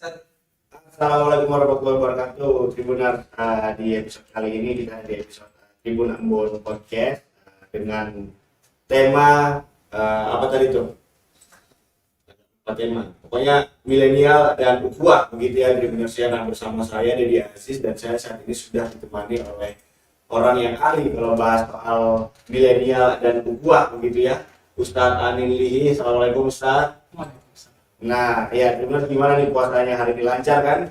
Assalamualaikum warahmatullahi wabarakatuh. Tribunar, di episode kali ini kita di episode Tribun Ambon Podcast dengan tema apa tadi tuh? Apa tema? Pokoknya milenial dan ukhuwah begitu ya Tribuners ya. Nah, bersama saya Dedi Aziz dan saya saat ini sudah ditemani oleh orang yang ahli kalau bahas soal milenial dan ukhuwah begitu ya. Ustadz Anin Lihi. Assalamualaikum Ustadz. Nah, ya Tribuners, gimana nih puasanya hari ini, lancar kan?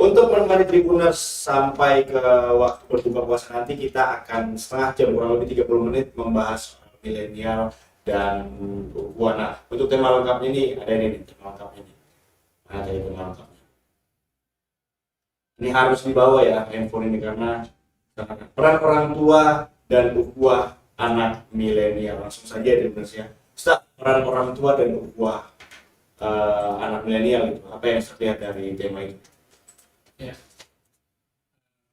Untuk menemani Tribuners sampai ke waktu berbuka puasa nanti, kita akan setengah jam, kurang lebih 30 menit membahas soal milenial dan ukhuwah. Nah, untuk tema lengkapnya ini ada ini nih, tema lengkapnya ini. Nah, dari tema lengkapnya. Ini harus dibawa ya handphone ini karena peran orang tua dan ukhuwah anak milenial. Langsung saja Tribuners ya. Ustaz, peran orang tua dan ukhuwah anak milenial itu apa yang terlihat dari tema itu? Ya,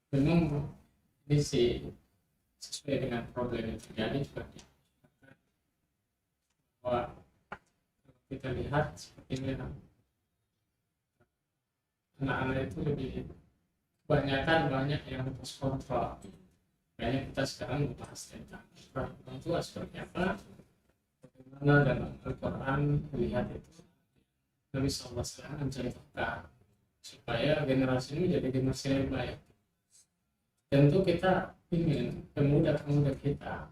memang ini sih sesuai dengan problem yang terjadi juga di masyarakat. Bahwa kalau kita lihat seperti ini, anak-anak itu lebih banyak yang lepas kontrol. Makanya kita sekarang membahas tentang peran orang tua seperti apa, bagaimana dalam Al-Quran melihat itu. Nabi SAW mencontohkan supaya generasi ini menjadi generasi yang baik. Tentu kita ingin pemuda-pemuda kita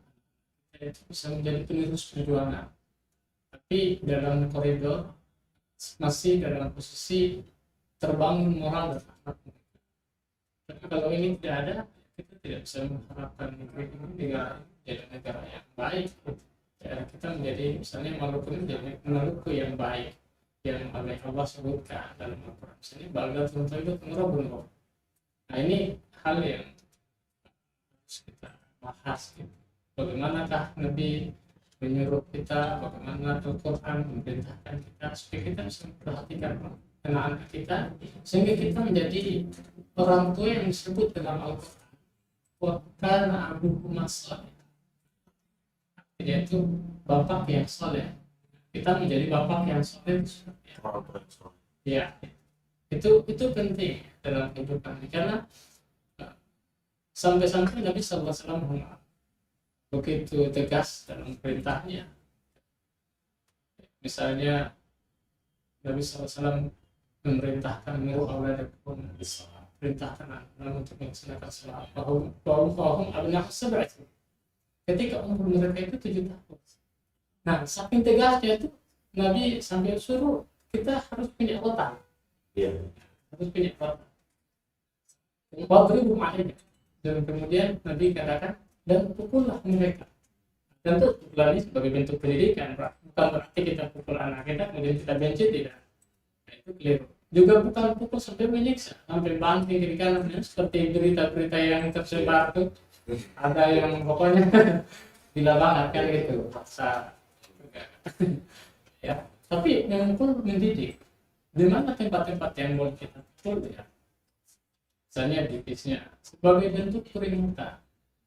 itu bisa menjadi penerus perjuangan, tapi dalam koridor masih dalam posisi terbangun moral dan akhlak mereka. Tapi kalau ini tidak ada, kita tidak bisa mengharapkan negeri ini menjadi negara yang baik. Ya, kita menjadi misalnya Maluku menjadi Maluku yang baik, yang oleh Allah sebutkan dalam Al-Quran ini baldatun thayyibatun rabbun. Nah, ini hal yang harus kita bahas gitu. Bagaimanakah Nabi menyuruh kita, bagaimana Al-Quran memerintahkan kita supaya kita bisa memperhatikan anak-anak kita sehingga kita menjadi orang tua yang disebut dalam Al-Quran wa kana abuhuma shalih, yaitu bapak yang saleh. Kita menjadi bapak yang soleh ya, itu penting dalam kehidupan karena sampai-sampai Nabi SAW begitu tegas dalam perintahnya. Misalnya Nabi SAW memerintahkan muru auladakum bis-shalah, perintahkan anak untuk melaksanakan salat bahum abna'u sab'ah ketika umur mereka itu 7 tahun. Nah, saking tegasnya itu Nabi sambil suruh kita harus punya otak. Iya. Harus punya otak. Wadribu ma'aihim. Dan kemudian Nabi katakan dan pukullah mereka. Tentu pukulan ini sebagai bentuk pendidikan, bukan berarti kita pukul anak kita kemudian kita benci, tidak. Nah, itu keliru. Juga bukan pukul sampai menyiksa, sampai banting kiri kanan seperti berita-berita yang tersebar tuh. Ada yang pokoknya gila banget kan gitu. Ya, tapi yang pun mendidik. Di mana tempat-tempat yang boleh kita pukul ya? Misalnya di bisnya sebagai bentuk peringatan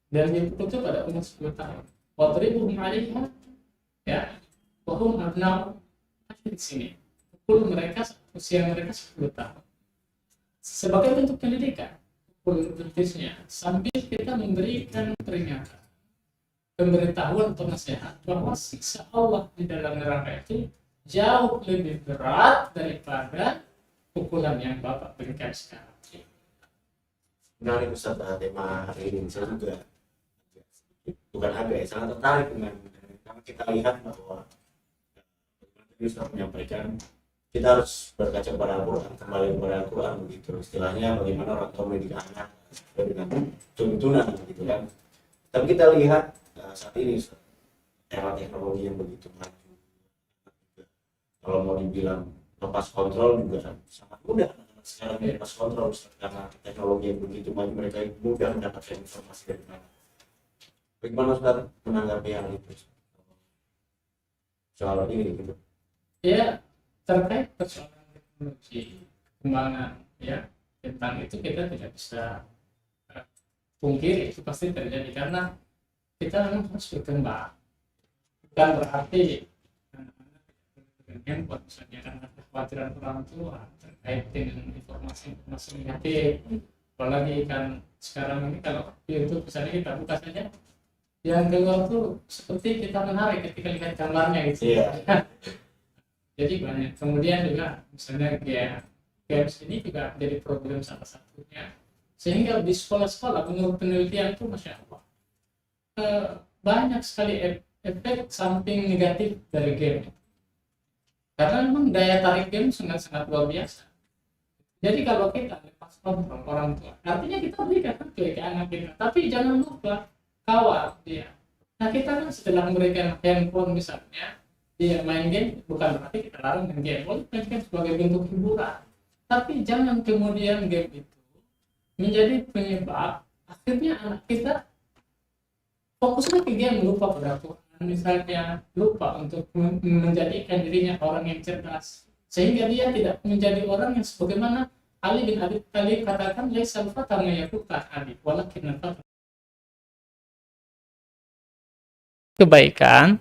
dan dipukul itu pada umur 10 tahun. Wadribuhum 'alaiha ya, wa hum abna'u di sini. Pukul mereka usia mereka 10 tahun. Sebagai bentuk pendidikan, pukul bisnya sambil kita memberikan peringatan, pemberitahuan atau nasihat bahwa siksa Allah di dalam neraka itu jauh lebih berat daripada pukulan yang Bapak berikan sekarang. Menarik Ustaz, tema hari ini saya juga bukan agak sangat tertarik dengan karena kita lihat bahwa tadi Ustaz menyampaikan kita harus berkaca kepada Al-Quran, kembali kepada Al-Quran begitu, istilahnya bagaimana orang tua mendidik anak dengan tuntunan begitu kan. Tapi kita lihat saat ini era teknologi yang begitu maju, kalau mau dibilang lepas kontrol juga sangat mudah sekarang lepas kontrol karena teknologi yang begitu maju, mereka mudah mendapatkan informasi dari mana. Bagaimana Ustaz menanggapi hal itu soal ini gitu? Ya, terkait persoalan teknologi kembangan ya, tentang itu kita tidak bisa pungkiri, itu pasti terjadi karena kita memang harus berkembang. Bukan berarti dengan handphone misalnya karena kekhawatiran orang tua terkait dengan informasi negatif. Apalagi kan sekarang ini kalau YouTube misalnya kita buka saja, yang keluar tuh seperti kita menarik ketika lihat gambarnya gitu. Iya. Jadi banyak. Kemudian juga misalnya games ini juga jadi problem salah satunya. Sehingga di sekolah-sekolah menurut penelitian itu Masya Allah banyak sekali efek samping negatif dari game. Karena memang daya tarik game sangat-sangat luar biasa. Jadi kalau kita lepas kontrol orang tua, artinya kita berikan ke anak kita, tapi jangan lupa kawal dia. Nah kita kan setelah memberikan handphone misalnya, dia main game, bukan berarti kita larang main game, boleh main game sebagai bentuk hiburan. Tapi jangan kemudian game itu menjadi penyebab akhirnya anak kita fokusnya ke game, lupa pada Tuhan, misalnya lupa untuk menjadikan dirinya orang yang cerdas, sehingga dia tidak menjadi orang yang sebagaimana Ali bin Abi Thalib katakan, laisal fata ma yakuta Ali walakin al-fata kebaikan,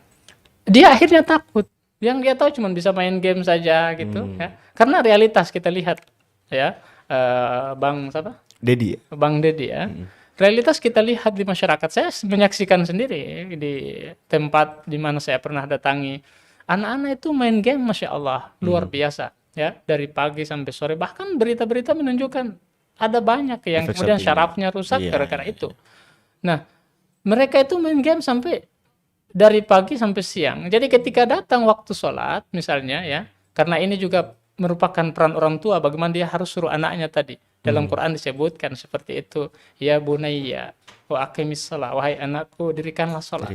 dia akhirnya takut. Yang dia tahu cuma bisa main game saja gitu ya. Karena realitas kita lihat ya, Bang siapa? Dedi. Bang Dedi ya. Realitas kita lihat di masyarakat, saya menyaksikan sendiri di tempat di mana saya pernah datangi. Anak-anak itu main game Masya Allah, luar biasa. Ya, dari pagi sampai sore. Bahkan berita-berita menunjukkan ada banyak yang efek kemudian samping. syarafnya rusak Iya, gara-gara iya, itu. Nah, mereka itu main game sampai dari pagi sampai siang. Jadi ketika datang waktu sholat misalnya ya, karena ini juga merupakan peran orang tua, bagaimana dia harus suruh anaknya tadi. Dalam Quran disebutkan seperti itu. Ya bunayya wa aqimis shalah, wahai anakku dirikanlah sholat.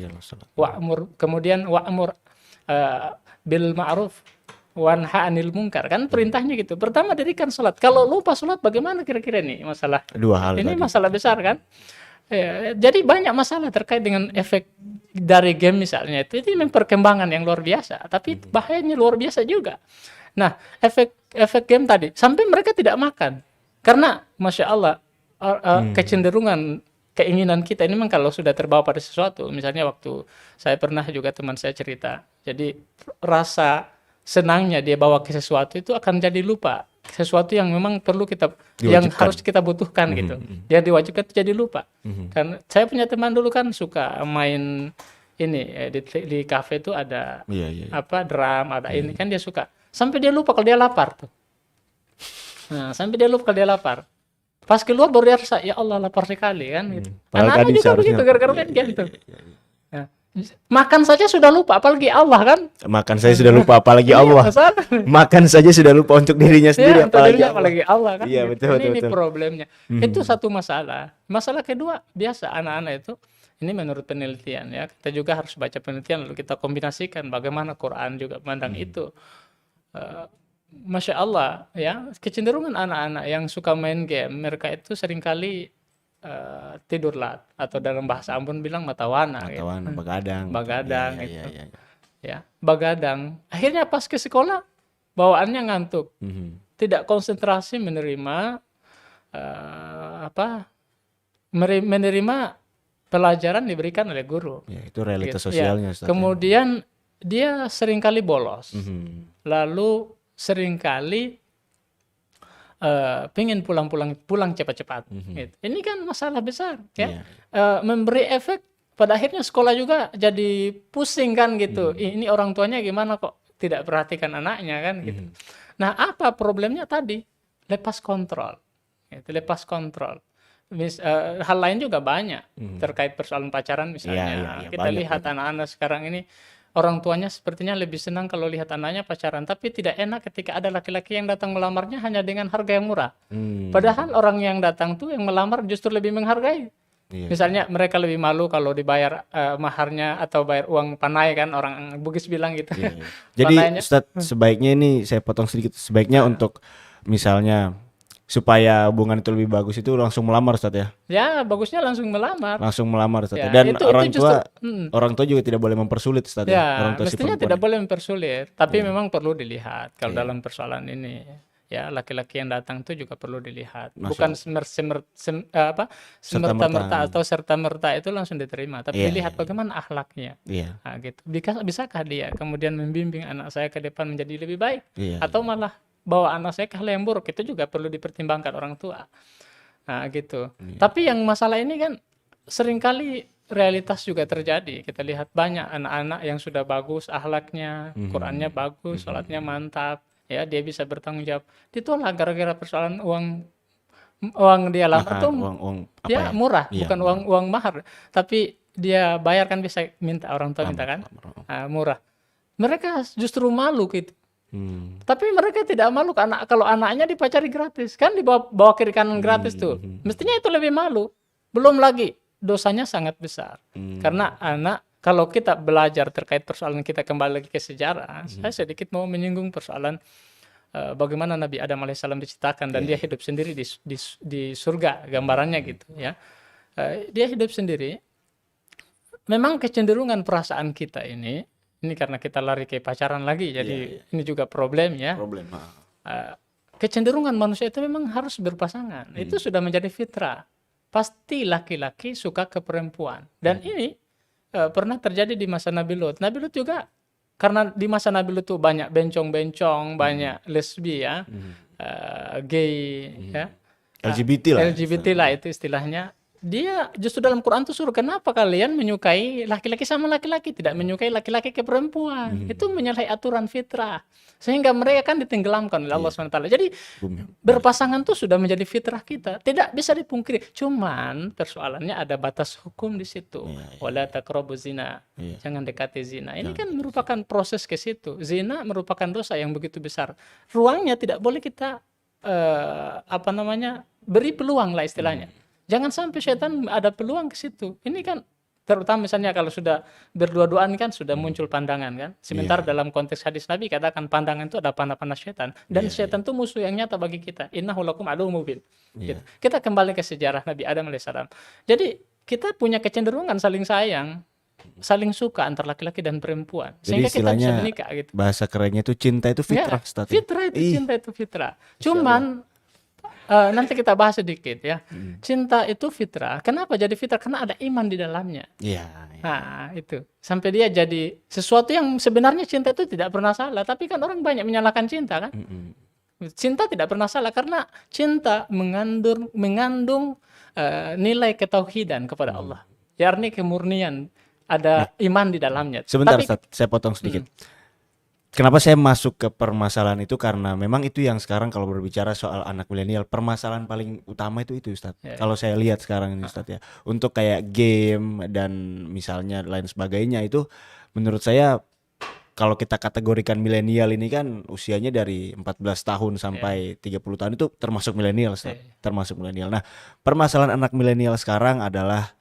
Kemudian wa'mur bil ma'ruf wanha anil munkar, kan perintahnya gitu. Pertama dirikan sholat. Kalau lupa sholat bagaimana kira-kira nih masalah? Dua hal Ini tadi. masalah besar kan? Ya, jadi banyak masalah terkait dengan efek dari game misalnya itu memang perkembangan yang luar biasa, tapi bahayanya luar biasa juga. Nah, efek game tadi sampai mereka tidak makan karena Masya Allah kecenderungan keinginan kita ini memang kalau sudah terbawa pada sesuatu, misalnya waktu saya pernah juga teman saya cerita, jadi rasa senangnya dia bawa ke sesuatu itu akan jadi lupa sesuatu yang memang perlu kita yang harus kita butuhkan gitu. Dia diwajibkan itu jadi lupa. Kan saya punya teman dulu kan suka main ini di kafe itu ada apa drum, ada ini kan dia suka. Sampai dia lupa kalau dia lapar tuh. Nah, sampai dia lupa kalau dia lapar. Pas keluar baru dia rasa ya Allah lapar sekali kan gitu. Anak-anak juga begitu gara-gara main game gitu. Nah, makan saja sudah lupa, apalagi Allah kan? Makan saya sudah lupa, apalagi Allah. Makan saja sudah lupa untuk dirinya sendiri, apalagi Allah kan? Iya, betul, ini problemnya. Itu satu masalah. Masalah kedua, biasa anak-anak itu, ini menurut penelitian ya, kita juga harus baca penelitian lalu kita kombinasikan bagaimana Quran juga memandang itu. Masya Allah ya, kecenderungan anak-anak yang suka main game, mereka itu seringkali tidurlah atau dalam bahasa Ambon bilang matawana gitu. Begadang gitu. Ya, begadang. Akhirnya pas ke sekolah bawaannya ngantuk. Tidak konsentrasi menerima menerima pelajaran diberikan oleh guru. Ya, itu realitas gitu. sosialnya. Ya. Kemudian dia seringkali bolos. Lalu seringkali pengen pulang cepat-cepat. Gitu. Ini kan masalah besar, ya. Memberi efek pada akhirnya sekolah juga jadi pusing kan gitu. Ini orang tuanya gimana kok tidak perhatikan anaknya kan gitu. Nah, apa problemnya tadi? Lepas kontrol. Gitu, lepas kontrol. Hal lain juga banyak terkait persoalan pacaran misalnya. Kita lihat anak-anak sekarang ini orang tuanya sepertinya lebih senang kalau lihat anaknya pacaran, tapi tidak enak ketika ada laki-laki yang datang melamarnya hanya dengan harga yang murah. Padahal orang yang datang tuh yang melamar justru lebih menghargai. Misalnya mereka lebih malu kalau dibayar maharnya atau bayar uang panai kan, orang Bugis bilang gitu. Jadi Ustadz, sebaiknya ini saya potong sedikit, sebaiknya untuk misalnya supaya hubungan itu lebih bagus itu langsung melamar Ustadz ya? Ya bagusnya langsung melamar. Langsung melamar Ustadz ya. Dan orang tua juga tidak boleh mempersulit Ustadz ya? Orang tua mestinya tidak boleh mempersulit, tapi memang perlu dilihat kalau dalam persoalan ini. ya laki-laki yang datang itu juga perlu dilihat. Masya Bukan Allah. semerta-merta Serta-merta. atau serta-merta itu langsung diterima, tapi Iya, dilihat iya, bagaimana akhlaknya. iya, Nah, gitu. Bisakah dia kemudian membimbing anak saya ke depan menjadi lebih baik, iya, atau malah bawa anak saya ke hal yang buruk? Itu juga perlu dipertimbangkan orang tua. Nah, gitu. iya. Tapi yang masalah ini kan seringkali realitas juga terjadi. Kita lihat banyak anak-anak yang sudah bagus akhlaknya, Qurannya bagus, sholatnya mantap, ya dia bisa bertanggung jawab. Ditolak gara-gara persoalan uang dia lamar Mahar, tuh uang apa dia ya? murah, Iya, bukan murah. uang mahar, tapi dia bayar kan bisa minta orang tua minta kan. Lamar. Nah, murah. Mereka justru malu gitu. Hmm. Tapi mereka tidak malu kalau anaknya dipacari gratis. Kan dibawa kiri kanan gratis tuh. Mestinya itu lebih malu. Belum lagi dosanya sangat besar. Karena anak, kalau kita belajar terkait persoalan, kita kembali lagi ke sejarah, saya sedikit mau menyinggung persoalan bagaimana Nabi Adam alaihissalam diciptakan dan dia hidup sendiri di surga, gambarannya gitu ya. Dia hidup sendiri. Memang kecenderungan perasaan kita ini karena kita lari ke pacaran lagi, jadi ini juga problem ya. Problem. Kecenderungan manusia itu memang harus berpasangan. Itu sudah menjadi fitrah. Pasti laki-laki suka ke perempuan. Dan ini pernah terjadi di masa Nabi Lut. Nabi Lut juga, karena di masa Nabi Lut itu banyak bencong-bencong, banyak lesbi ya, gay ya. LGBT lah. LGBT lah itu istilahnya. Dia justru dalam Quran tuh suruh, kenapa kalian menyukai laki-laki sama laki-laki, tidak menyukai laki-laki ke perempuan. Itu menyalahi aturan fitrah. Sehingga mereka kan ditenggelamkan oleh Allah SWT. Jadi berpasangan tuh sudah menjadi fitrah kita. Tidak bisa dipungkiri. Cuman persoalannya ada batas hukum di situ. Wala taqrabu zina. Jangan dekati zina. Ini kan merupakan proses ke situ. Zina merupakan dosa yang begitu besar. Ruangnya tidak boleh kita beri peluang lah istilahnya. Jangan sampai setan ada peluang ke situ. Ini kan terutama misalnya kalau sudah berdua-duaan kan sudah muncul pandangan kan. Sementara dalam konteks hadis Nabi katakan pandangan itu ada panah-panah setan. Dan setan itu musuh yang nyata bagi kita. Innahu lakum aduwwun mubin. Gitu. Kita kembali ke sejarah Nabi Adam alaihissalam. Jadi kita punya kecenderungan saling sayang, saling suka antar laki-laki dan perempuan. Jadi Sehingga kita bisa istilahnya menikah gitu. bahasa kerennya itu cinta itu fitrah, Ustaz. Fitrah itu, cinta itu fitrah. Cuman nanti kita bahas sedikit ya. Cinta itu fitrah. Kenapa jadi fitrah? Karena ada iman di dalamnya. Iya. Nah, itu. Sampai dia jadi sesuatu yang sebenarnya cinta itu tidak pernah salah. Tapi kan orang banyak menyalahkan cinta kan. Cinta tidak pernah salah karena cinta mengandung nilai ketauhidan kepada Allah. Yakni kemurnian. Ada iman di dalamnya. Sebentar, Tapi, Ustaz, saya potong sedikit. Kenapa saya masuk ke permasalahan itu, karena memang itu yang sekarang kalau berbicara soal anak milenial, permasalahan paling utama itu Ustaz. Kalau saya lihat sekarang ini Ustaz ya, untuk kayak game dan misalnya lain sebagainya itu menurut saya kalau kita kategorikan milenial ini kan usianya dari 14 tahun sampai 30 tahun itu termasuk milenial Ustaz. Termasuk milenial. Nah, permasalahan anak milenial sekarang adalah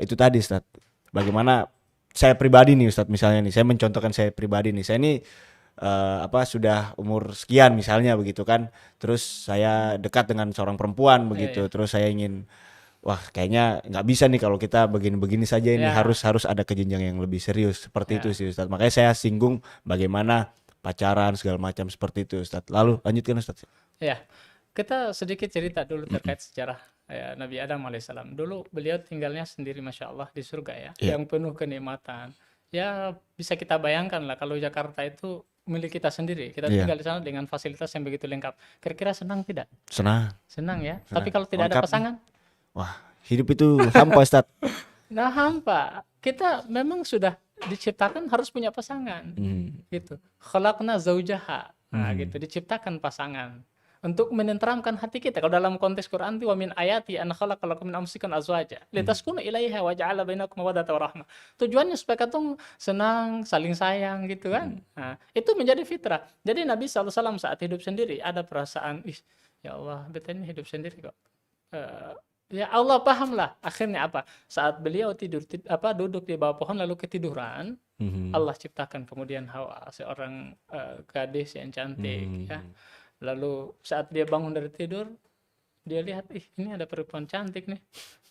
itu tadi Ustaz. Bagaimana saya pribadi nih Ustadz, misalnya nih, saya mencontohkan saya pribadi nih, saya ini sudah umur sekian misalnya begitu kan, terus saya dekat dengan seorang perempuan begitu, terus saya ingin, wah kayaknya nggak bisa nih kalau kita begini-begini saja ini, harus ada kejenjang yang lebih serius seperti itu sih Ustadz. Makanya saya singgung bagaimana pacaran segala macam seperti itu Ustadz. Lalu lanjutkan Ustadz. Ya, kita sedikit cerita dulu terkait sejarah Nabi Adam alaihissalam. Dulu beliau tinggalnya sendiri Masya Allah di surga ya, yang penuh kenikmatan. Ya bisa kita bayangkan lah kalau Jakarta itu milik kita sendiri. Kita tinggal di sana dengan fasilitas yang begitu lengkap. Kira-kira senang tidak? Senang. Senang ya. Tapi kalau tidak ada pasangan? Wah, hidup itu hampa Ustadz. Nah hampa. Kita memang sudah diciptakan harus punya pasangan. Gitu. Khalaqna zaujaha. Nah gitu, diciptakan pasangan untuk menenteramkan hati kita. Kalau dalam konteks Quran itu wa min ayati an khalaqalakum min anfusikum azwaja litaskunu ilaiha wa ja'ala bainakum mawaddatan wa rahmah. Tujuannya supaya kita senang, saling sayang gitu kan. Nah, itu menjadi fitrah. Jadi Nabi SAW saat hidup sendiri ada perasaan, ya Allah, beta ini hidup sendiri kok. Ya Allah pahamlah. Akhirnya apa? Saat beliau duduk di bawah pohon lalu ketiduran, Allah ciptakan kemudian Hawa, seorang gadis yang cantik ya. Lalu saat dia bangun dari tidur, dia lihat, ini ada perempuan cantik nih.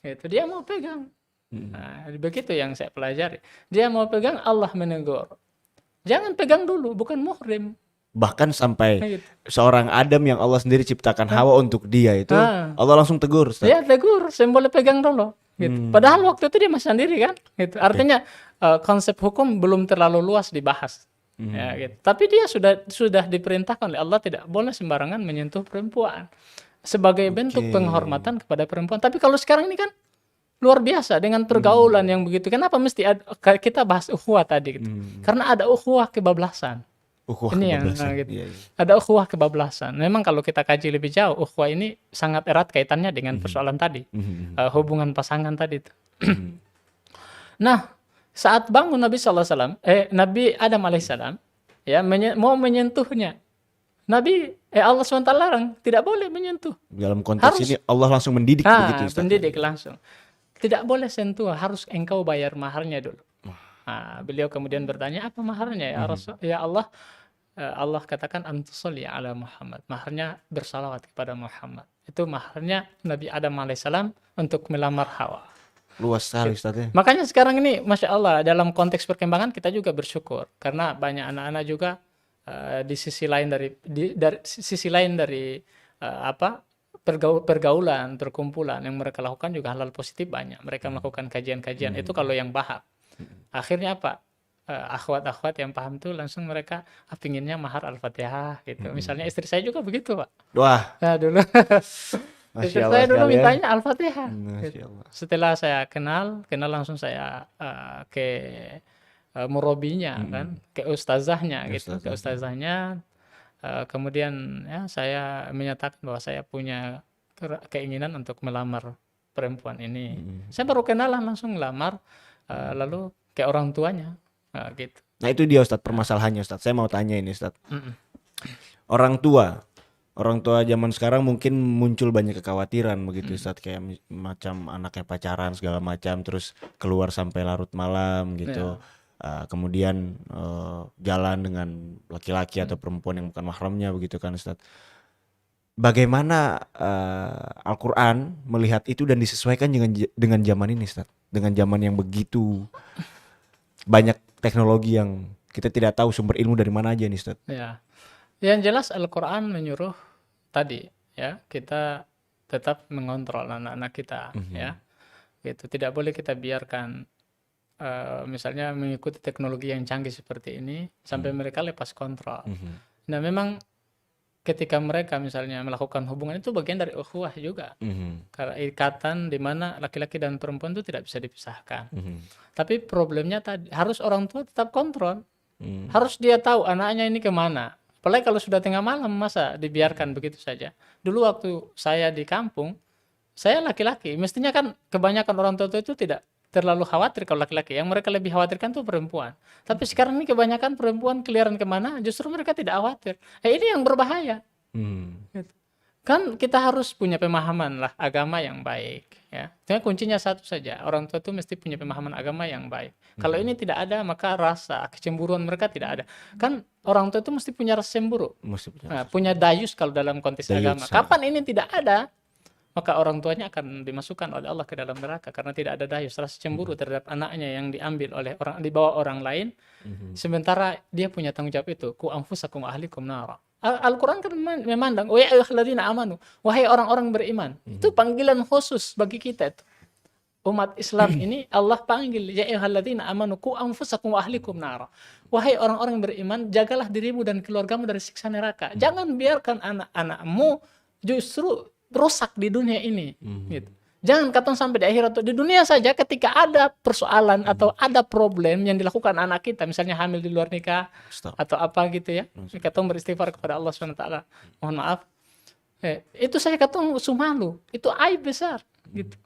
Gitu. Dia mau pegang. Nah, begitu yang saya pelajari. Dia mau pegang, Allah menegur. Jangan pegang dulu, bukan muhrim. Bahkan sampai Gitu. seorang Adam yang Allah sendiri ciptakan Hawa untuk dia itu, Ah. Allah langsung tegur, Ustaz. Ya tegur, saya boleh pegang dulu. Gitu. Padahal waktu itu dia masih sendiri kan. Gitu. Artinya konsep hukum belum terlalu luas dibahas. Ya, gitu. Tapi dia sudah diperintahkan oleh Allah tidak boleh sembarangan menyentuh perempuan sebagai bentuk penghormatan kepada perempuan. Tapi kalau sekarang ini kan luar biasa dengan pergaulan yang begitu. Kenapa mesti kita bahas ukhuwah tadi gitu? Karena ada ukhuwah kebablasan. Ukhuwah Ini yang kebablasan. gitu. Iya, iya. Ada ukhuwah kebablasan. Memang kalau kita kaji lebih jauh, ukhuwah ini sangat erat kaitannya dengan persoalan tadi, hubungan pasangan tadi itu. Nah, saat bangun Nabi SAW, Nabi Adam alaihissalam, ya mau menyentuhnya, Allah SWT larang, tidak boleh menyentuh. Dalam konteks Harus- ini Allah langsung mendidik begitu, Ustaz. Pendidik langsung. Tidak boleh sentuh, harus engkau bayar maharnya dulu. Beliau kemudian bertanya, apa maharnya ya Rasul? Ya Allah, Allah katakan antusolli ala Muhammad. Maharnya bersalawat kepada Muhammad. Itu maharnya Nabi Adam alaihissalam untuk melamar Hawa. Luas sekali, Ustaz ya. Makanya sekarang ini, Masya Allah, dalam konteks perkembangan kita juga bersyukur. Karena banyak anak-anak juga di sisi lain dari pergaulan, perkumpulan yang mereka lakukan juga hal-hal positif banyak. Mereka melakukan kajian-kajian. Itu kalau yang paham. Akhirnya apa? Akhwat-akhwat yang paham tuh langsung mereka pinginnya mahar Al-Fatihah gitu. Misalnya istri saya juga begitu, Pak. Wah, Nah, dulu Masya istri Allah saya dulu sekali ya. mintanya Al-Fatihah. Masya Gitu. Allah. Setelah saya kenal langsung saya ke murabinya kan, ke ustazahnya gitu, ke ustazahnya. Kemudian ya saya menyatakan bahwa saya punya keinginan untuk melamar perempuan ini. Saya baru kenalan langsung melamar, lalu ke orang tuanya, gitu. Nah itu dia, Ustaz, permasalahannya, Ustaz. Saya mau tanya ini, Ustaz. Mm-mm. Orang tua zaman sekarang mungkin muncul banyak kekhawatiran begitu, Ustaz, kayak macam anaknya pacaran segala macam, terus keluar sampai larut malam gitu. Kemudian jalan dengan laki-laki atau perempuan yang bukan mahramnya begitu kan, Ustaz. Bagaimana Al-Quran melihat itu dan disesuaikan dengan zaman ini, Ustaz? Dengan zaman yang begitu banyak teknologi yang kita tidak tahu sumber ilmu dari mana aja nih, Ustaz. Ya, yang jelas Al-Quran menyuruh tadi ya kita tetap mengontrol anak-anak kita, ya, gitu. Tidak boleh kita biarkan misalnya mengikuti teknologi yang canggih seperti ini sampai mereka lepas kontrol. Nah, memang ketika mereka misalnya melakukan hubungan itu bagian dari ukhuwah juga, karena ikatan di mana laki-laki dan perempuan itu tidak bisa dipisahkan. Tapi problemnya tadi harus orang tua tetap kontrol, harus dia tahu anaknya ini kemana. Apalagi kalau sudah tengah malam, masa dibiarkan begitu saja. Dulu waktu saya di kampung, saya laki-laki, mestinya kan kebanyakan orang tua itu tidak terlalu khawatir kalau laki-laki. Yang mereka lebih khawatirkan tuh perempuan. Tapi sekarang ini kebanyakan perempuan keliaran kemana, justru mereka tidak khawatir. Ini yang berbahaya. Gitu. Kan kita harus punya pemahaman lah agama yang baik. Ya, cuma kuncinya satu saja, orang tua itu mesti punya pemahaman agama yang baik. Kalau ini tidak ada, maka rasa kecemburuan mereka tidak ada. Kan orang tua itu mesti punya rasa cemburu, punya dayus kalau dalam konteks agama. Kapan ini tidak ada, maka orang tuanya akan dimasukkan oleh Allah ke dalam neraka karena tidak ada dayus, rasa cemburu terhadap anaknya yang diambil oleh orang, dibawa orang lain. Sementara dia punya tanggung jawab itu, ku anfusakum ahlikum nara. Al-Quran kan memandang, wahai ayyuhalladzina amanu, wahai orang-orang beriman. Itu panggilan khusus bagi kita itu. Umat Islam ini Allah panggil, ya ayyuhalladzina amanu ku anfusakum wa ahlikum nara. Wahai orang-orang beriman, jagalah dirimu dan keluargamu dari siksa neraka. Jangan biarkan anak-anakmu justru rusak di dunia ini. Gitu. Jangan katakan sampai di akhirat, di dunia saja ketika ada persoalan atau ada problem yang dilakukan anak kita, misalnya hamil di luar nikah atau apa gitu ya, kita beristighfar kepada Allah SWT, mohon maaf, itu saya katakan sumalu, itu aib besar gitu.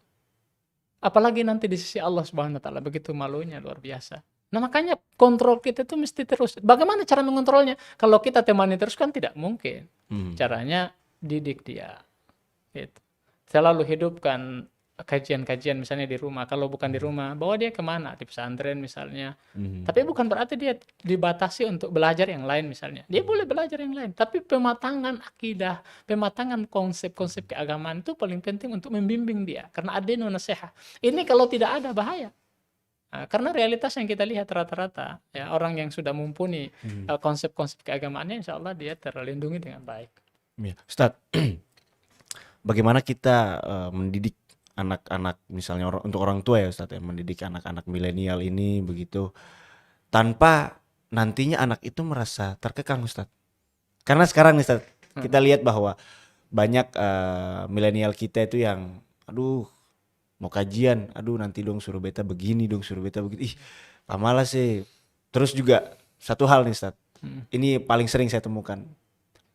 Apalagi nanti di sisi Allah SWT, begitu malunya luar biasa. Nah makanya kontrol kita itu mesti terus. Bagaimana cara mengontrolnya? Kalau kita temani terus kan tidak mungkin. Caranya didik dia gitu. Selalu hidupkan kajian-kajian misalnya di rumah. Kalau bukan di rumah, bawa dia kemana? Di pesantren misalnya. Tapi bukan berarti dia dibatasi untuk belajar yang lain misalnya. Dia boleh belajar yang lain. Tapi pematangan akidah, pematangan konsep-konsep keagamaan itu paling penting untuk membimbing dia. Karena adinu nasihat. Ini kalau tidak ada bahaya. Karena realitas yang kita lihat rata-rata ya orang yang sudah mumpuni konsep-konsep keagamaannya, insya Allah dia terlindungi dengan baik. Ya. Ustadz, bagaimana kita mendidik anak-anak misalnya untuk orang tua ya Ustadz ya, mendidik anak-anak milenial ini begitu tanpa nantinya anak itu merasa terkekang Ustadz. Karena sekarang nih Ustadz, kita lihat bahwa banyak milenial kita itu yang aduh mau kajian, aduh nanti dong suruh beta begini dong, suruh beta begitu. Ih, pamalas sih. Terus juga satu hal nih Ustadz, ini paling sering saya temukan.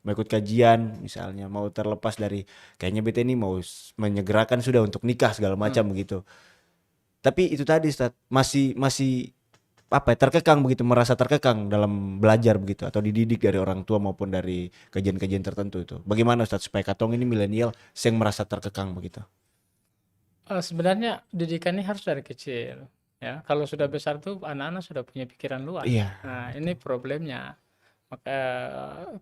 Mau ikut kajian misalnya, mau terlepas dari kayaknya beta ini mau menyegerakan sudah untuk nikah segala macam begitu. Tapi itu tadi Ustadz, masih apa ya, terkekang begitu, merasa terkekang dalam belajar begitu atau dididik dari orang tua maupun dari kajian-kajian tertentu itu. Bagaimana Ustadz supaya katong ini milenial yang merasa terkekang begitu? Sebenarnya didikan ini harus dari kecil ya. Kalau sudah besar tuh anak-anak sudah punya pikiran luas. Iya. Nah, ini problemnya. Maka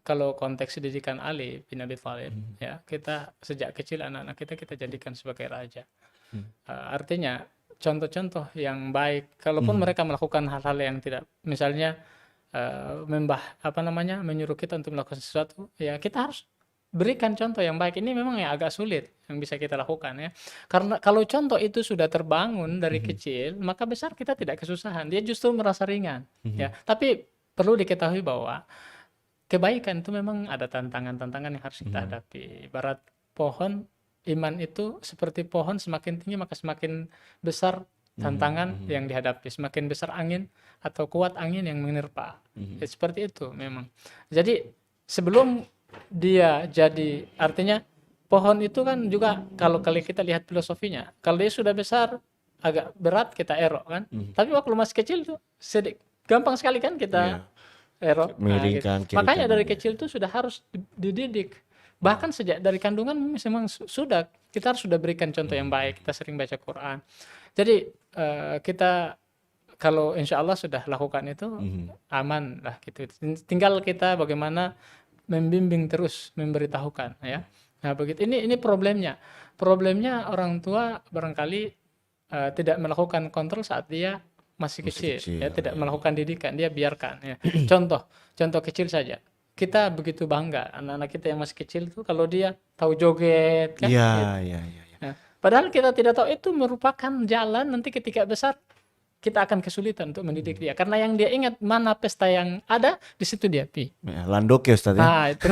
kalau konteks didikan Ali bin Abi Thalib ya, kita sejak kecil anak-anak kita jadikan sebagai raja. Artinya contoh-contoh yang baik, kalaupun mereka melakukan hal-hal yang tidak, misalnya menyuruh kita untuk melakukan sesuatu, ya kita harus berikan contoh yang baik. Ini memang yang agak sulit yang bisa kita lakukan ya. Karena kalau contoh itu sudah terbangun dari kecil, maka besar kita tidak kesusahan. Dia justru merasa ringan ya. Tapi perlu diketahui bahwa kebaikan itu memang ada tantangan-tantangan yang harus kita hadapi. Ibarat pohon, iman itu seperti pohon, semakin tinggi maka semakin besar tantangan yang dihadapi. Semakin besar angin atau kuat angin yang menerpa. Ya, seperti itu memang. Jadi sebelum dia jadi, artinya pohon itu kan juga kalau kita lihat filosofinya, kalau dia sudah besar agak berat kita erok kan. Tapi waktu masih kecil tuh gampang sekali kan kita erok. Miringkan, gitu. Makanya dari kecil tuh sudah harus dididik. Bahkan sejak dari kandungan memang sudah kita harus sudah berikan contoh yang baik. Kita sering baca Quran. Jadi kita kalau insya Allah sudah lakukan itu aman lah gitu. Tinggal kita bagaimana membimbing terus, memberitahukan ya. Nah begitu, ini problemnya orang tua barangkali tidak melakukan kontrol saat dia masih kecil ya, tidak melakukan didikan, dia biarkan ya. Contoh kecil saja, kita begitu bangga anak-anak kita yang masih kecil tuh kalau dia tahu joget kan gitu. Nah, padahal kita tidak tahu itu merupakan jalan nanti ketika besar kita akan kesulitan untuk mendidik dia, karena yang dia ingat mana pesta yang ada di situ dia pi. Landok ya Ustaz ya. Nah, itu.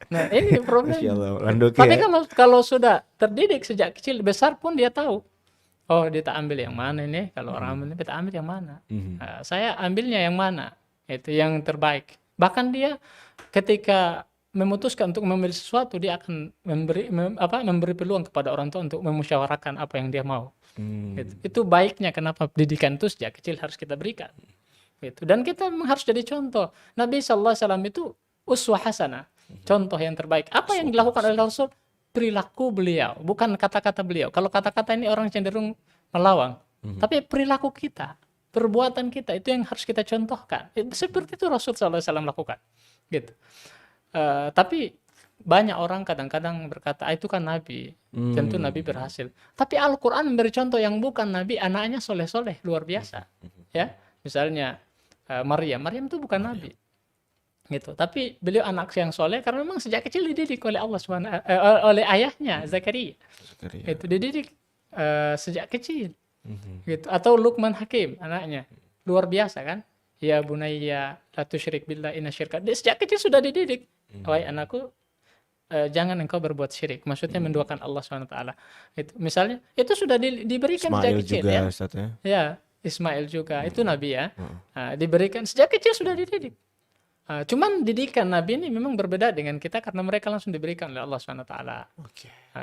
Nah, ini problem. Tapi kalau sudah terdidik sejak kecil, besar pun dia tahu. Oh, dia tak ambil yang mana ini? Kalau orang ambil, kita ambil yang mana? Nah, saya ambilnya yang mana? Itu yang terbaik. Bahkan dia ketika memutuskan untuk memilih sesuatu, dia akan memberi peluang kepada orang tua untuk memusyawarahkan apa yang dia mau. Itu baiknya kenapa pendidikan itu sejak kecil harus kita berikan. Gitu. Dan kita memang harus jadi contoh. Nabi SAW itu uswah hasanah, contoh yang terbaik. Apa yang dilakukan oleh Rasul? Perilaku beliau, bukan kata-kata beliau. Kalau kata-kata ini orang cenderung melawang, tapi perilaku kita, perbuatan kita itu yang harus kita contohkan. Seperti itu Rasul SAW lakukan. Gitu. Tapi banyak orang kadang-kadang berkata, itu kan Nabi, tentu Nabi berhasil. Tapi Al-Quran memberi contoh yang bukan Nabi, anaknya soleh-soleh, luar biasa. Ya, misalnya Maryam itu bukan Nabi, gitu. Tapi beliau anak yang soleh karena memang sejak kecil dididik oleh Allah oleh ayahnya Zakaria. Itu dididik sejak kecil, gitu. Atau Luqman Hakim anaknya, luar biasa kan? Ya bunayya la tusyrik billah inna syirka. Dia sejak kecil sudah dididik. Wahai anakku, jangan engkau berbuat syirik. Maksudnya menduakan Allah SWT. Itu misalnya itu sudah diberikan Ismail sejak kecil juga, ya. Ustaz, ya. Ya, Ismail juga itu Nabi ya. Diberikan sejak kecil sudah dididik. Cuman didikan Nabi ini memang berbeda dengan kita karena mereka langsung diberikan oleh Allah SWT.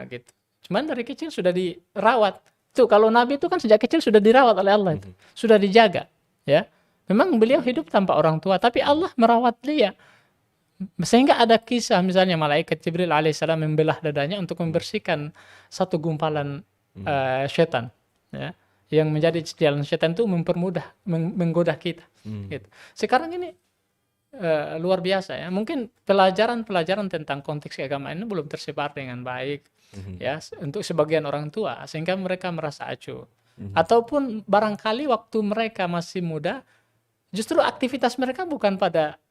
Gitu. Cuman dari kecil sudah dirawat. Tuh kalau Nabi itu kan sejak kecil sudah dirawat oleh Allah itu. Sudah dijaga, ya. Memang beliau hidup tanpa orang tua, tapi Allah merawat dia. Sehingga ada kisah misalnya malaikat Jibril alaihissalam membelah dadanya untuk membersihkan satu gumpalan setan, ya, yang menjadi jalan setan itu mempermudah menggoda kita. Gitu. Sekarang ini luar biasa ya. Mungkin pelajaran tentang konteks keagamaan ini belum tersebar dengan baik ya untuk sebagian orang tua sehingga mereka merasa acuh. Ataupun barangkali waktu mereka masih muda, justru aktivitas mereka bukan pada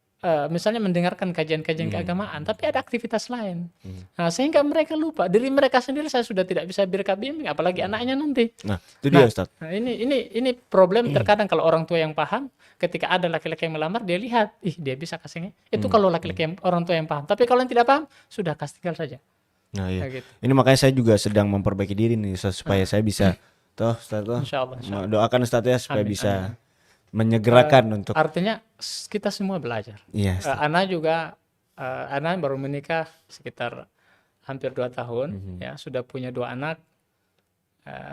misalnya mendengarkan kajian-kajian keagamaan, tapi ada aktivitas lain. Nah, sehingga mereka lupa diri mereka sendiri. Saya sudah tidak bisa bimbing, apalagi anaknya nanti. Nah, itu dia Ustaz. Nah, ini problem terkadang kalau orang tua yang paham, ketika ada laki-laki yang melamar, dia lihat, dia bisa kasihnya. Itu kalau laki-laki yang orang tua yang paham. Tapi kalau yang tidak paham, sudah kasih tinggal saja. Nah, iya. Kayak gitu. Ini makanya saya juga sedang memperbaiki diri nih Ustaz, supaya saya bisa Ustaz Insyaallah. doakan Ustaz ya supaya Amin, bisa menyegerakan untuk Artinya kita semua belajar. iya Ustaz. Ana juga, Ana baru menikah sekitar hampir 2 tahun, ya sudah punya 2 anak,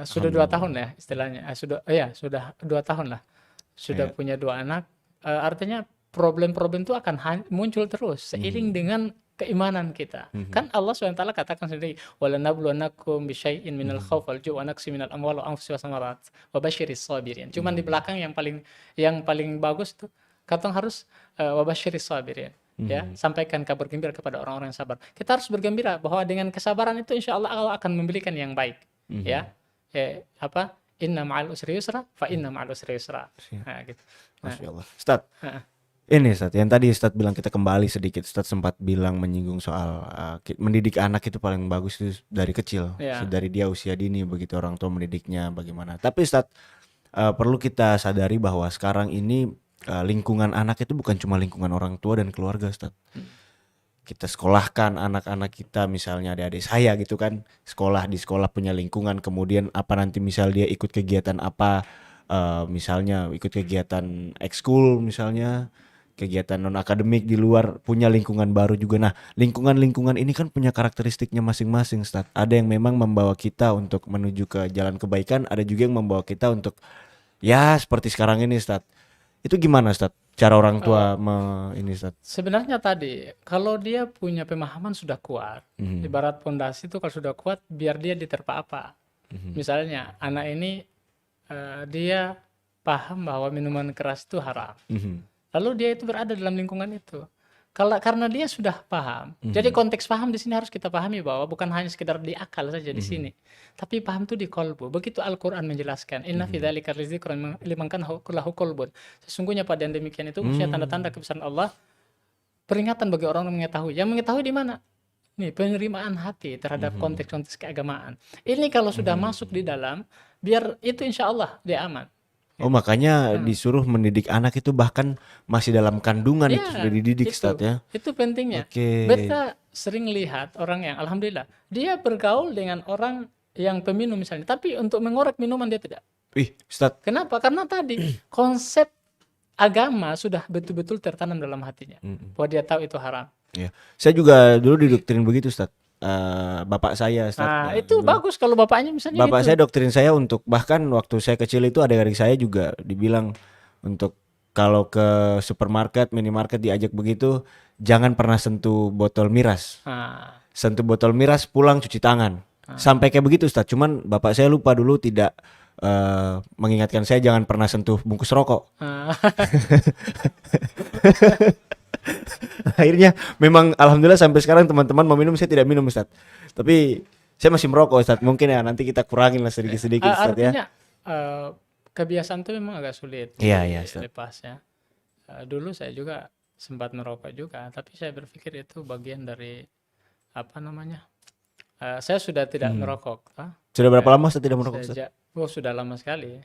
sudah 2 tahun ya istilahnya, sudah 2 tahun lah, sudah punya 2 anak. Artinya problem-problem itu akan muncul terus seiring dengan keimanan kita. Kan Allah SWT katakan sendiri, walanabluwannakum bisyai'in minal khauf wal ju' wa naqsi minal amwal wa anfusi wasamarat wa basyiris sabirin. Cuman di belakang yang paling bagus itu katong harus wa basyiris sabirin. Ya, sampaikan kabar gembira kepada orang-orang yang sabar. Kita harus bergembira bahwa dengan kesabaran itu insya Allah akan memberikan yang baik. Ya. Inna ma'al usri yusra fa inna ma'al usri yusra. Nah, gitu. Masya Allah. Ustaz. Ini Ustaz, yang tadi Ustaz bilang, kita kembali sedikit. Ustaz sempat bilang menyinggung soal mendidik anak itu paling bagus itu dari kecil, dari dia usia dini, begitu orang tua mendidiknya bagaimana. Tapi Ustaz, perlu kita sadari bahwa sekarang ini lingkungan anak itu bukan cuma lingkungan orang tua dan keluarga Ustaz. Kita sekolahkan anak-anak kita, misalnya adik-adik saya gitu kan, di sekolah punya lingkungan, kemudian apa nanti misal dia ikut kegiatan apa, misalnya ikut kegiatan ekskul misalnya, kegiatan non akademik di luar, punya lingkungan baru juga. Nah, lingkungan ini kan punya karakteristiknya masing-masing, Ustaz. Ada yang memang membawa kita untuk menuju ke jalan kebaikan, ada juga yang membawa kita untuk ya seperti sekarang ini, Ustaz. Itu gimana, Ustaz? Cara orang tua ini, Ustaz? Sebenarnya tadi kalau dia punya pemahaman sudah kuat, ibarat pondasi itu kalau sudah kuat, biar dia diterpa apa. Misalnya anak ini dia paham bahwa minuman keras itu haram. Lalu dia itu berada dalam lingkungan itu. Karena dia sudah paham. Jadi konteks paham di sini harus kita pahami bahwa bukan hanya sekedar di akal saja di sini. Tapi paham itu di kolbu. Begitu Al-Qur'an menjelaskan, inna fi dzalika lidzikran liman kana lahu qalbun. Sesungguhnya pada yang demikian itu maksudnya tanda-tanda kebesaran Allah, peringatan bagi orang yang mengetahui. Yang mengetahui di mana? Nih, penerimaan hati terhadap konteks-konteks keagamaan. Ini kalau sudah masuk di dalam, biar itu insya Allah dia aman. Oh, makanya disuruh mendidik anak itu bahkan masih dalam kandungan itu sudah dididik, Ustaz ya. Itu pentingnya. Oke. Beta sering lihat orang yang alhamdulillah dia bergaul dengan orang yang peminum misalnya, tapi untuk mengorek minuman dia tidak. Ustaz. Kenapa? Karena tadi konsep agama sudah betul-betul tertanam dalam hatinya. Bahwa dia tahu itu haram. Ya. Saya juga dulu didoktrin begitu, Ustaz. Bapak saya, Ustaz. Nah, itu bagus kalau bapaknya misalnya Bapak gitu. saya doktrin saya untuk, bahkan waktu saya kecil itu adik-adik saya juga dibilang untuk kalau ke supermarket, minimarket diajak begitu, jangan pernah sentuh botol miras. Sentuh botol miras, pulang cuci tangan. Sampai kayak begitu, Ustaz. Cuman bapak saya lupa dulu tidak mengingatkan saya jangan pernah sentuh bungkus rokok. Akhirnya memang alhamdulillah sampai sekarang teman-teman mau minum, saya tidak minum, Ustaz. Tapi saya masih merokok, Ustaz. Mungkin ya nanti kita kurangin lah sedikit-sedikit, Ustaz ya. Artinya kebiasaan itu memang agak sulit dilepas ya. Dulu saya juga sempat merokok juga, tapi saya berpikir itu bagian dari apa namanya? Saya sudah tidak merokok. Sudah berapa lama Ustaz tidak merokok, Ustaz? Sudah lama sekali.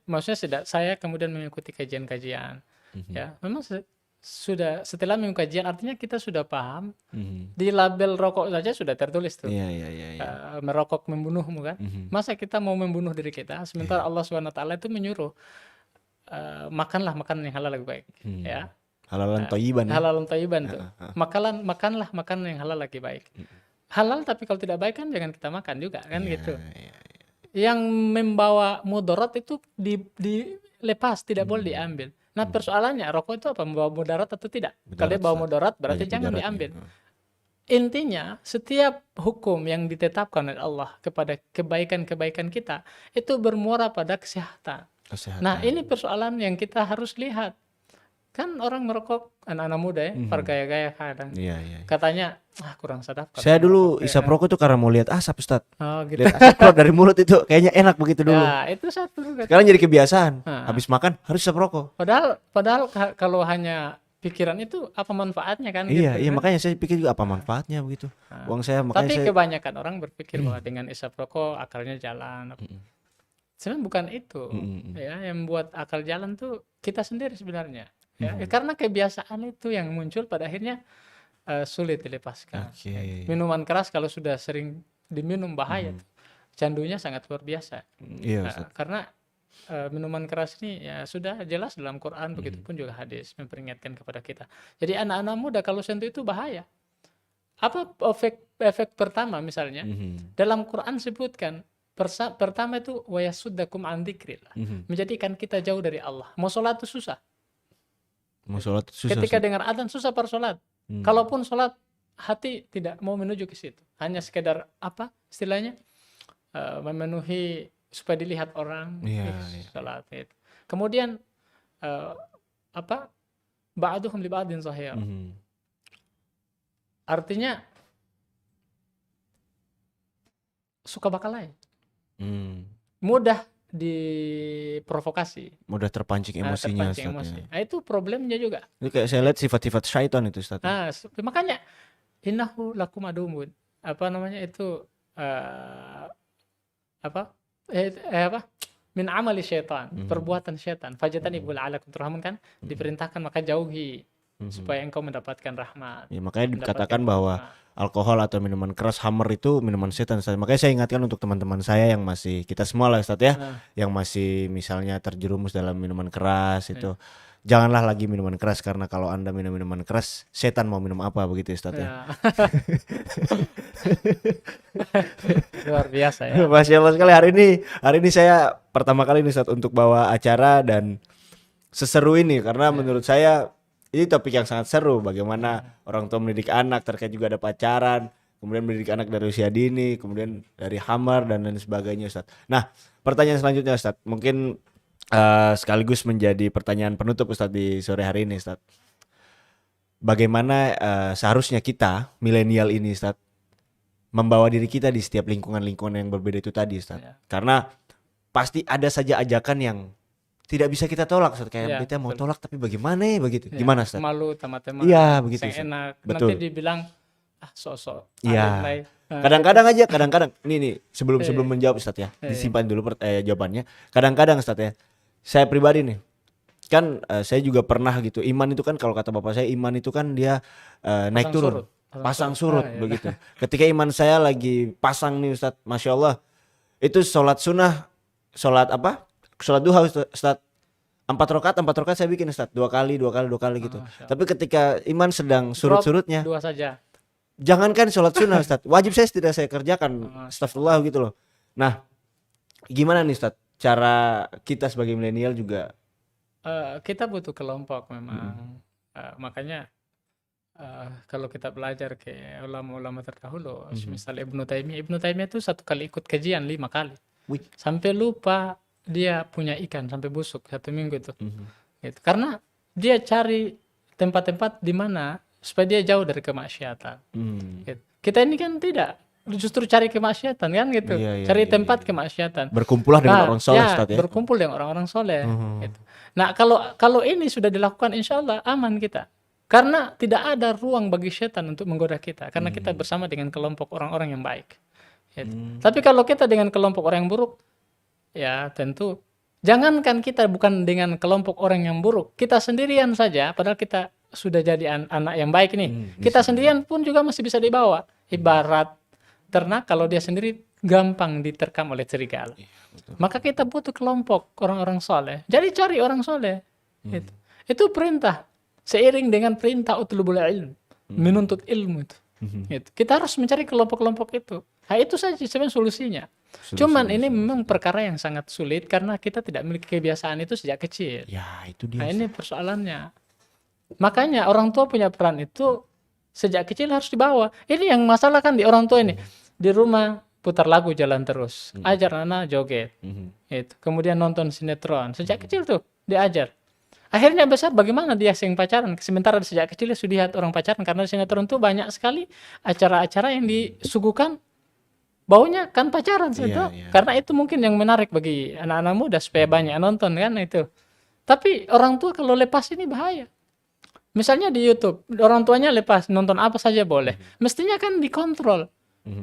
Maksudnya saya kemudian mengikuti kajian-kajian. Ya, memang sudah setelah mengikuti kajian, artinya kita sudah paham. Di label rokok saja sudah tertulis tuh. Merokok membunuhmu kan. Masa kita mau membunuh diri kita, sementara Allah SWT itu menyuruh makanlah makanan yang halal lebih baik. Ya. Halalan thayyiban. Halalan thayyiban tuh. Makanlah makanan yang halal lagi baik. Halal tapi kalau tidak baik kan jangan kita makan juga kan gitu. Yang membawa mudarat itu dilepas, tidak boleh diambil. Nah, persoalannya rokok itu apa, membawa mudarat atau tidak? Kalau dia bawa mudarat berarti jangan diambil. Intinya setiap hukum yang ditetapkan oleh Allah kepada kebaikan-kebaikan kita itu bermuara pada kesehatan. Nah, ini persoalan yang kita harus lihat. Kan orang merokok anak-anak muda ya, bergaya-gaya kadang. Iya. Katanya kurang sadap. kalau Saya dulu merokok, isap rokok tuh karena mau lihat asap, Ustaz. Oh gitu. Lihat asap keluar dari mulut itu kayaknya enak begitu dulu. Ya, itu satu juga. Sekarang jadi kebiasaan. Ah. Habis makan harus isap rokok. Padahal kalau hanya pikiran itu apa manfaatnya kan Iya, gitu kan? makanya saya pikir juga apa manfaatnya begitu. Uang saya makanya Tapi saya kebanyakan orang berpikir bahwa dengan isap rokok akalnya jalan. Sebenarnya bukan itu. Ya, yang buat akal jalan tuh kita sendiri sebenarnya. Ya, karena kebiasaan itu yang muncul pada akhirnya sulit dilepaskan. Oke. Ya, minuman keras kalau sudah sering diminum bahaya tuh. Candunya sangat luar biasa. Iya, Ustaz. Karena minuman keras ini ya sudah jelas dalam Quran, begitupun juga hadis memperingatkan kepada kita. Jadi anak-anak muda kalau sentuh itu bahaya. Apa efek pertama misalnya? Dalam Quran sebutkan pertama itu wayasuddakum an dzikrillah. Menjadikan kita jauh dari Allah. Mau sholat itu susah. Mau sholat susah. Ketika Ustaz. dengar adzan susah sholat. Kalaupun sholat hati tidak mau menuju ke situ. Hanya sekedar apa istilahnya? Memenuhi supaya dilihat orang. Iya. Sholat itu. Kemudian apa? Ba'duhum li ba'din zahir. Artinya suka bakalai. Mudah diprovokasi. Mudah terpancing emosinya, terpancing Ustaz. emosi. Ya. Nah, itu problemnya juga. Itu kayak saya lihat sifat-sifat syaitan itu, Ustaz. Nah, makanya innahu lakum adumun. Apa namanya itu apa? Apa? Min amali syaitan, perbuatan syaitan. Fajtanibul la'allakum turhamun kan diperintahkan maka jauhi supaya engkau mendapatkan rahmat. Ya, makanya dikatakan bahwa alkohol atau minuman keras Hammer itu minuman setan, Ustaz. Makanya saya ingatkan untuk teman-teman saya yang masih, kita semua lah, Ustaz ya, yang masih misalnya terjerumus dalam minuman keras itu. Janganlah lagi minuman keras, karena kalau Anda minum minuman keras, setan mau minum apa begitu, Ustaz ya. Luar biasa ya. Masya Allah sekali, hari ini saya pertama kali nih, Ustaz, untuk bawa acara dan seseru ini karena menurut saya ini topik yang sangat seru, bagaimana orang tua mendidik anak, terkait juga ada pacaran, kemudian mendidik anak dari usia dini, kemudian dari Hammer dan lain sebagainya, Ustaz. Nah, pertanyaan selanjutnya, Ustaz, mungkin sekaligus menjadi pertanyaan penutup, Ustaz, di sore hari ini, Ustaz. Bagaimana seharusnya kita milenial ini, Ustaz, membawa diri kita di setiap lingkungan-lingkungan yang berbeda itu tadi, Ustaz. Karena pasti ada saja ajakan yang tidak bisa kita tolak, Ustaz. Kayak kita mau tolak tapi bagaimana ya begitu? Gimana, Ustaz? Malu teman-teman. Iya, begitu. Enak. Betul. Nanti dibilang sok-sok. Iya. Kadang-kadang nih sebelum menjawab, Ustaz ya. Disimpan dulu jawabannya. Kadang-kadang, Ustaz ya. Saya pribadi nih. Kan saya juga pernah gitu. Iman itu kan kalau kata bapak saya, iman itu kan dia naik turun. Pasang surut begitu. Ketika iman saya lagi pasang nih, Ustaz, Masya Allah. Itu sholat sunnah, sholat duha, Ustaz. 4 rakaat saya bikin, Ustaz. 2 kali gitu. Tapi ketika iman sedang surut-surutnya, 2 saja. Jangankan sholat sunnah, Ustaz. Wajib tidak saya kerjakan. Astagfirullah gitu loh. Nah, gimana nih, Ustaz? Cara kita sebagai milenial juga kita butuh kelompok memang. Makanya kalau kita belajar ke ulama-ulama terdahulu, misal Ibnu Taimiyah itu 1 kali ikut kajian 5 kali. Sampai lupa dia punya ikan sampai busuk 1 minggu itu. Gitu. Karena dia cari tempat-tempat di mana supaya dia jauh dari kemaksiatan. Gitu. Kita ini kan tidak, justru cari kemaksiatan kan gitu. Cari tempat kemaksiatan. Berkumpullah dengan orang soleh, Ustaz ya. Berkumpul dengan orang-orang soleh. Gitu. Nah, kalau ini sudah dilakukan, insya Allah aman kita. Karena tidak ada ruang bagi setan untuk menggoda kita. Karena kita bersama dengan kelompok orang-orang yang baik. Gitu. Tapi kalau kita dengan kelompok orang yang buruk, ya tentu jangankan kita bukan dengan kelompok orang yang buruk, kita sendirian saja padahal kita sudah jadi anak yang baik nih, kita sendirian pun juga masih bisa dibawa. Ibarat ternak, kalau dia sendiri gampang diterkam oleh serigala. Maka kita butuh kelompok orang-orang soleh. Jadi cari orang soleh. Itu perintah, seiring dengan perintah utlubul ilm, menuntut ilmu itu. Kita harus mencari kelompok-kelompok itu. Nah, itu saja sebenarnya solusinya. Cuman ini memang perkara yang sangat sulit karena kita tidak memiliki kebiasaan itu sejak kecil. Ya, itu dia. Nah, ini persoalannya. Makanya orang tua punya peran itu sejak kecil harus dibawa. Ini yang masalah kan di orang tua ini. Di rumah putar lagu jalan terus. Ajar anak joget. Itu. Kemudian nonton sinetron. Sejak kecil tuh diajar. Akhirnya besar bagaimana dia sering pacaran. Sementara sejak kecil dia sudah lihat orang pacaran. Karena di sinetron itu banyak sekali acara-acara yang disuguhkan baunya kan pacaran. Iya. Karena itu mungkin yang menarik bagi anak-anak muda supaya banyak nonton kan itu. Tapi orang tua kalau lepas ini bahaya. Misalnya di YouTube, orang tuanya lepas nonton apa saja boleh. Mestinya kan dikontrol.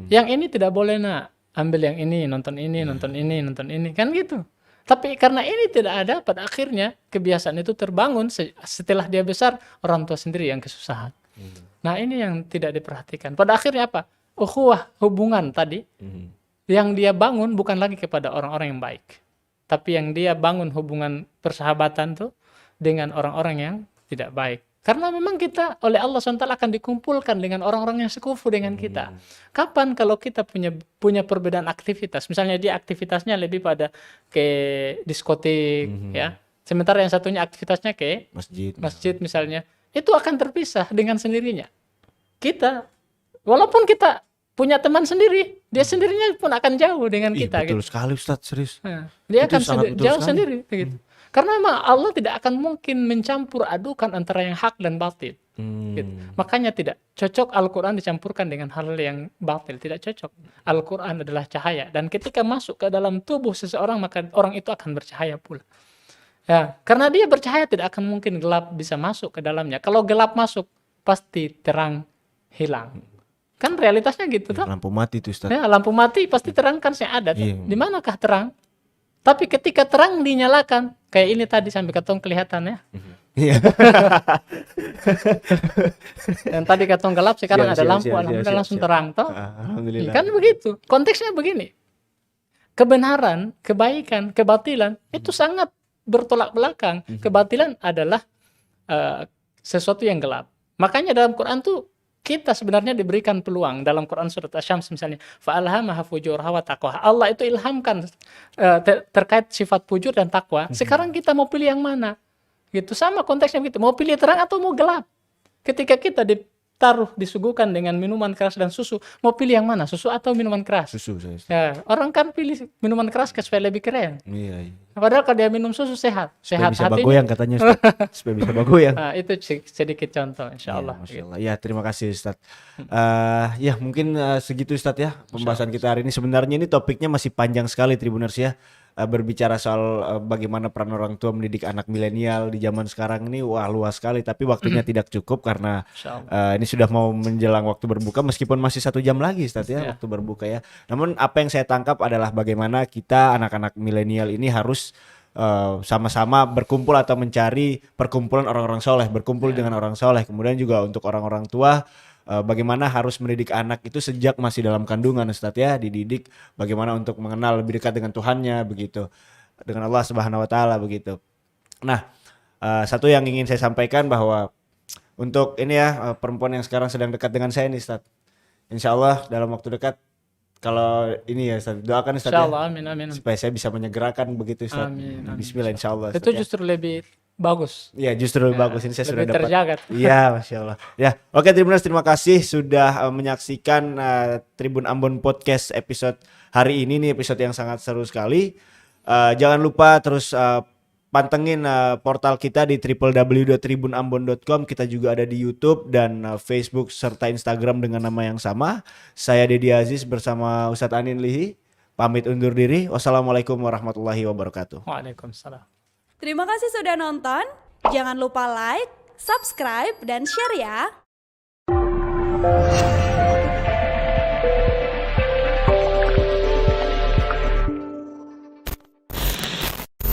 Yang ini tidak boleh nak, ambil yang ini, nonton ini, nonton ini, nonton ini, kan gitu. Tapi karena ini tidak ada, pada akhirnya kebiasaan itu terbangun setelah dia besar, orang tua sendiri yang kesusahan. Nah ini yang tidak diperhatikan. Pada akhirnya apa? Ukhuwah, hubungan tadi, yang dia bangun bukan lagi kepada orang-orang yang baik. Tapi yang dia bangun hubungan persahabatan tuh dengan orang-orang yang tidak baik. Karena memang kita oleh Allah SWT akan dikumpulkan dengan orang-orang yang sekufu dengan kita. Kapan kalau kita punya perbedaan aktivitas, misalnya dia aktivitasnya lebih pada ke diskotik, ya. Sementara yang satunya aktivitasnya ke masjid misalnya, itu akan terpisah dengan sendirinya. Kita, walaupun kita punya teman sendiri, dia sendirinya pun akan jauh dengan kita. Betul gitu. sekali Ustaz, serius. Nah, dia Itu akan sangat betul jauh sekali. sendiri. Gitu. Karena memang Allah tidak akan mungkin mencampur adukan antara yang hak dan batil. Gitu. Makanya tidak cocok Al-Quran dicampurkan dengan hal yang batil. Tidak cocok. Al-Quran adalah cahaya. Dan ketika masuk ke dalam tubuh seseorang, maka orang itu akan bercahaya pula. Ya, karena dia bercahaya tidak akan mungkin gelap bisa masuk ke dalamnya. Kalau gelap masuk, pasti terang hilang. Kan realitasnya gitu. Lampu mati tuh Ustaz. Ya, lampu mati pasti terang kan ada. Iya. Di manakah terang? Tapi ketika terang dinyalakan, kayak ini tadi sampai ketong kelihatan ya. Iya. Dan tadi ketong gelap, sekarang ada lampu, siap, alhamdulillah siap, langsung siap. terang toh. Alhamdulillah. Kan begitu. Konteksnya begini. Kebenaran, kebaikan, kebatilan itu sangat bertolak belakang. Kebatilan adalah sesuatu yang gelap. Makanya dalam Quran tuh kita sebenarnya diberikan peluang. Dalam Quran surat Asy-Syams misalnya, fa'alhamaha fujuraha wa taqwaha. Allah itu ilhamkan terkait sifat fujur dan takwa. Sekarang kita mau pilih yang mana? Gitu, sama konteksnya begitu. Mau pilih terang atau mau gelap? Ketika kita disuguhkan dengan minuman keras dan susu, mau pilih yang mana? Susu atau minuman keras? Susu saya. Ya, orang kan pilih minuman keras supaya lebih keren. Iya. Padahal kalau dia minum susu sehat Supaya bisa hatinya. bagoyang katanya Ustaz. Supaya bisa bagoyang. Nah, itu sedikit contoh insyaallah. Ya, Masya Allah. Ya, terima kasih Ustaz. Ya, mungkin segitu Ustaz ya pembahasan kita hari ini. Sebenarnya ini topiknya masih panjang sekali Tribuners ya. Berbicara soal bagaimana peran orang tua mendidik anak milenial di zaman sekarang ini, wah luas sekali. Tapi waktunya tidak cukup karena ini sudah mau menjelang waktu berbuka, meskipun masih 1 jam lagi Ustaz ya waktu berbuka ya. Namun apa yang saya tangkap adalah bagaimana kita anak-anak milenial ini harus sama-sama berkumpul atau mencari perkumpulan orang-orang soleh, berkumpul dengan orang soleh. Kemudian juga untuk orang-orang tua, bagaimana harus mendidik anak itu sejak masih dalam kandungan Ustaz ya, dididik bagaimana untuk mengenal lebih dekat dengan Tuhannya begitu, dengan Allah Subhanahu wa taala begitu. Nah, satu yang ingin saya sampaikan bahwa untuk ini ya perempuan yang sekarang sedang dekat dengan saya nih Ustaz. Insyaallah dalam waktu dekat, kalau ini ya Ustaz, doakan Ustaz Insyaallah, ya. amin. Supaya saya bisa menyegerakan begitu Ustaz. Amin. Bismillah insyaallah. Itu justru lebih bagus. Iya, justru bagus ini saya sudah lebih dapat. terjaga. Iya, Masya Allah. Ya, oke Tribuners, terima kasih sudah menyaksikan Tribun Ambon Podcast episode hari ini nih, episode yang sangat seru sekali. Jangan lupa terus pantengin portal kita di www.tribunambon.com. Kita juga ada di YouTube dan Facebook serta Instagram dengan nama yang sama. Saya Dedi Aziz bersama Ustadz Anin Lihi. Pamit undur diri. Wassalamualaikum warahmatullahi wabarakatuh. Waalaikumsalam. Terima kasih sudah nonton. Jangan lupa like, subscribe, dan share ya.